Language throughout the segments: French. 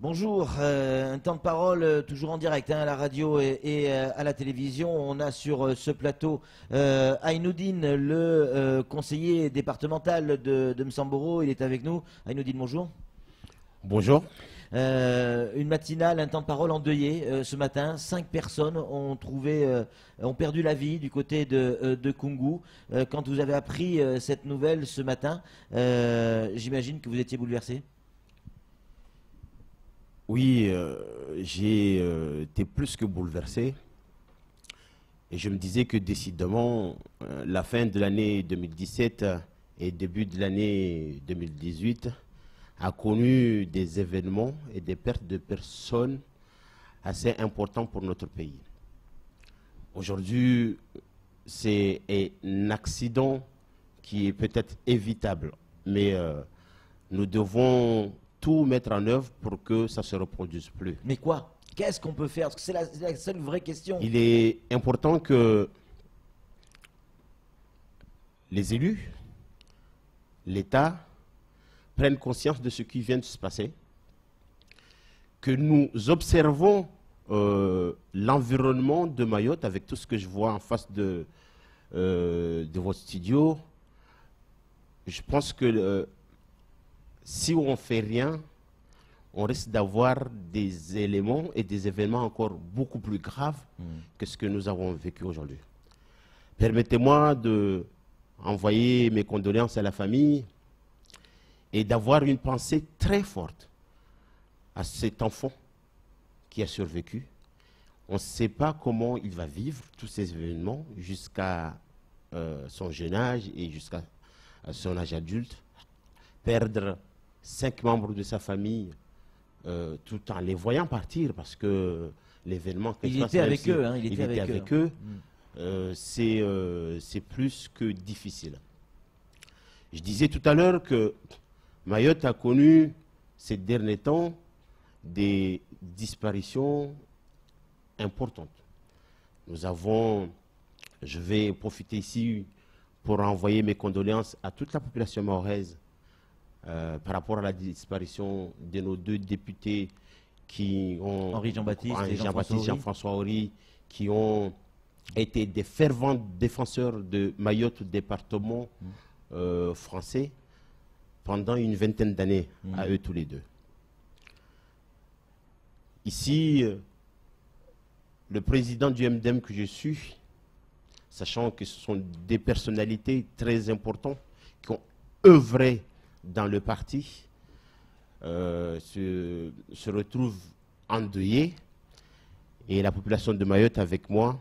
Bonjour, un temps de parole toujours en direct à la radio et à la télévision. On a sur ce plateau Aïnoudine, le conseiller départemental de Msamboro. Il est avec nous. Aïnoudine, bonjour. Bonjour. Une matinale, un temps de parole endeuillé ce matin. 5 personnes ont perdu la vie du côté de Koungou. Quand vous avez appris cette nouvelle ce matin, j'imagine que vous étiez bouleversé. Oui, j'ai été plus que bouleversé. Et je me disais que décidément, la fin de l'année 2017 et début de l'année 2018 a connu des événements et des pertes de personnes assez importants pour notre pays. Aujourd'hui, c'est un accident qui est peut-être évitable, mais nous devons tout mettre en œuvre pour que ça ne se reproduise plus. Mais quoi? Qu'est-ce qu'on peut faire? Parce que c'est la seule vraie question. Il est important que les élus, l'État, prennent conscience de ce qui vient de se passer, que nous observons l'environnement de Mayotte avec tout ce que je vois en face de votre studio. Je pense que si on ne fait rien, on risque d'avoir des éléments et des événements encore beaucoup plus graves que ce que nous avons vécu aujourd'hui. Permettez-moi d'envoyer mes condoléances à la famille et d'avoir une pensée très forte à cet enfant qui a survécu. On ne sait pas comment il va vivre tous ces événements jusqu'à son jeune âge et jusqu'à son âge adulte. Perdre 5 membres de sa famille tout en les voyant partir parce que l'événement... Il était avec eux. Hein, il était avec eux. C'est plus que difficile. Je disais tout à l'heure que Mayotte a connu ces derniers temps des disparitions importantes. Nous avons, je vais profiter ici pour envoyer mes condoléances à toute la population mahoraise par rapport à la disparition de nos 2 députés qui ont... Henri Jean-Baptiste et Jean-François Horry, qui ont été des fervents défenseurs de Mayotte, département français, pendant une vingtaine d'années, à eux tous les 2. Ici, le président du MDM que je suis, sachant que ce sont des personnalités très importantes qui ont œuvré dans le parti, se retrouve endeuillé, et la population de Mayotte avec moi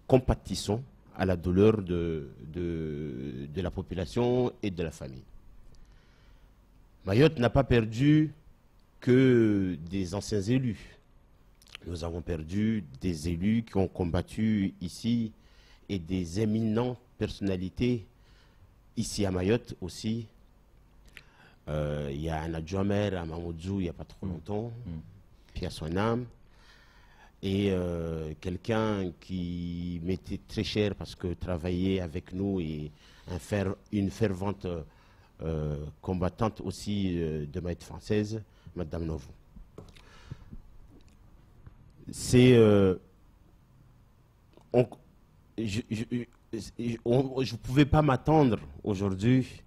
compatissons à la douleur de la population et de la famille. Mayotte n'a pas perdu que des anciens élus. Nous avons perdu des élus qui ont combattu ici et des éminentes personnalités ici à Mayotte aussi. Il y a un adjoint maire à Mamoudzou il n'y a pas trop longtemps, puis à son âme. Et quelqu'un qui m'était très cher parce que travaillait avec nous et une fervente combattante aussi de Mayotte française, Madame Novo. C'est... je ne pouvais pas m'attendre aujourd'hui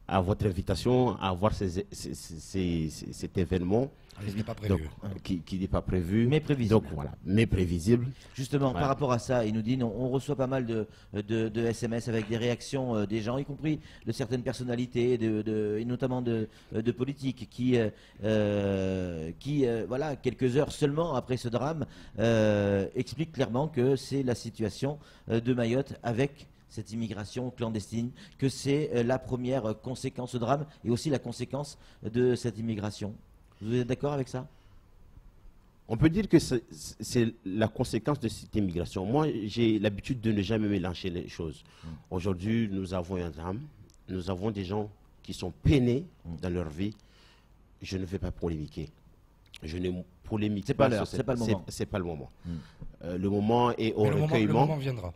à votre invitation, à voir cet événement. Qui n'est pas prévu. Donc, qui n'est pas prévu. Mais prévisible. Donc voilà, mais prévisible. Justement, Voilà. par rapport à ça, Aïnoudine, on reçoit pas mal de SMS avec des réactions des gens, y compris de certaines personnalités, et notamment de politiques, qui voilà, quelques heures seulement après ce drame, expliquent clairement que c'est la situation de Mayotte avec cette immigration clandestine, que c'est la première conséquence au drame et aussi la conséquence de cette immigration. Vous êtes d'accord avec ça? On peut dire que c'est la conséquence de cette immigration. Moi, j'ai l'habitude de ne jamais mélanger les choses. Aujourd'hui, nous avons un drame. Nous avons des gens qui sont peinés dans leur vie. Je ne vais pas polémiquer. Je ne polémique pas. C'est pas le moment. C'est pas le moment. Le moment est au recueillement. Le moment viendra.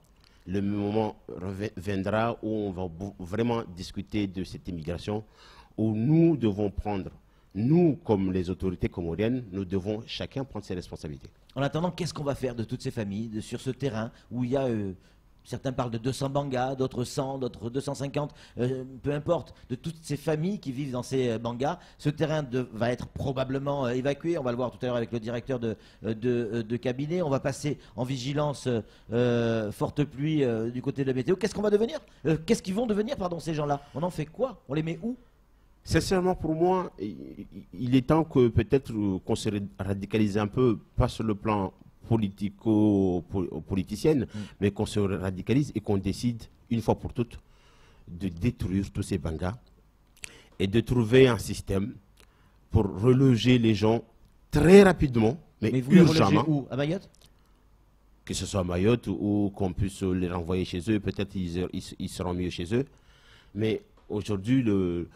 Le moment viendra où on va vraiment discuter de cette immigration, où nous devons prendre nous, comme les autorités comoriennes, nous devons chacun prendre ses responsabilités. En attendant, qu'est-ce qu'on va faire de toutes ces familles sur ce terrain où il y a, certains parlent de 200 bangas, d'autres 100, d'autres 250, peu importe, de toutes ces familles qui vivent dans ces bangas. Ce terrain va être probablement évacué, on va le voir tout à l'heure avec le directeur de cabinet. On va passer en vigilance forte pluie du côté de la météo. Qu'est-ce qu'on va devenir Qu'est-ce qu'ils vont devenir, pardon, ces gens-là? On en fait quoi? On les met où? Sincèrement, pour moi, il est temps que peut-être qu'on se radicalise un peu, pas sur le plan politico-politicienne, mais qu'on se radicalise et qu'on décide, une fois pour toutes, de détruire tous ces bangas et de trouver un système pour reloger les gens très rapidement, mais vous les relogez urgemment. où? À Mayotte? Que ce soit à Mayotte ou qu'on puisse les renvoyer chez eux, peut-être ils seront mieux chez eux. Mais aujourd'hui, le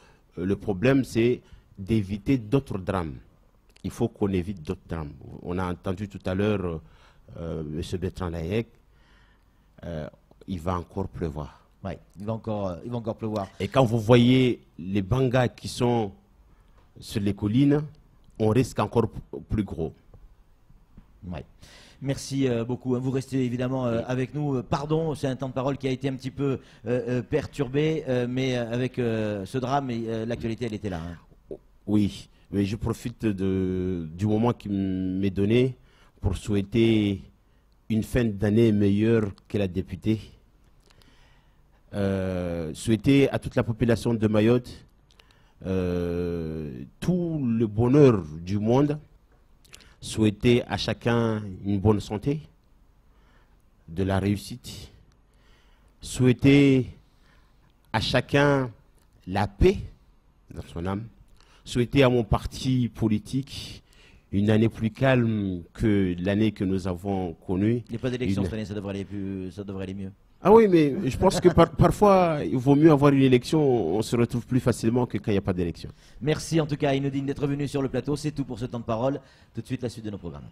problème, c'est d'éviter d'autres drames. Il faut qu'on évite d'autres drames. On a entendu tout à l'heure M. Bertrand Layek, il va encore pleuvoir. Oui, il va encore pleuvoir. Et quand vous voyez les bangas qui sont sur les collines, on risque encore plus gros. Ouais. Merci beaucoup. Vous restez évidemment avec nous. Pardon, c'est un temps de parole qui a été un petit peu perturbé, mais avec ce drame, l'actualité, elle était là. Hein. Oui, mais je profite du moment qui m'est donné pour souhaiter une fin d'année meilleure que la députée. Souhaiter à toute la population de Mayotte tout le bonheur du monde. Souhaiter à chacun une bonne santé, de la réussite. Souhaiter à chacun la paix dans son âme. Souhaiter à mon parti politique une année plus calme que l'année que nous avons connue. Il n'y a pas d'élection cette année, ça devrait aller mieux. Ah oui, mais je pense que parfois, il vaut mieux avoir une élection, on se retrouve plus facilement que quand il n'y a pas d'élection. Merci en tout cas, Inodine, d'être venu sur le plateau. C'est tout pour ce temps de parole. Tout de suite, la suite de nos programmes.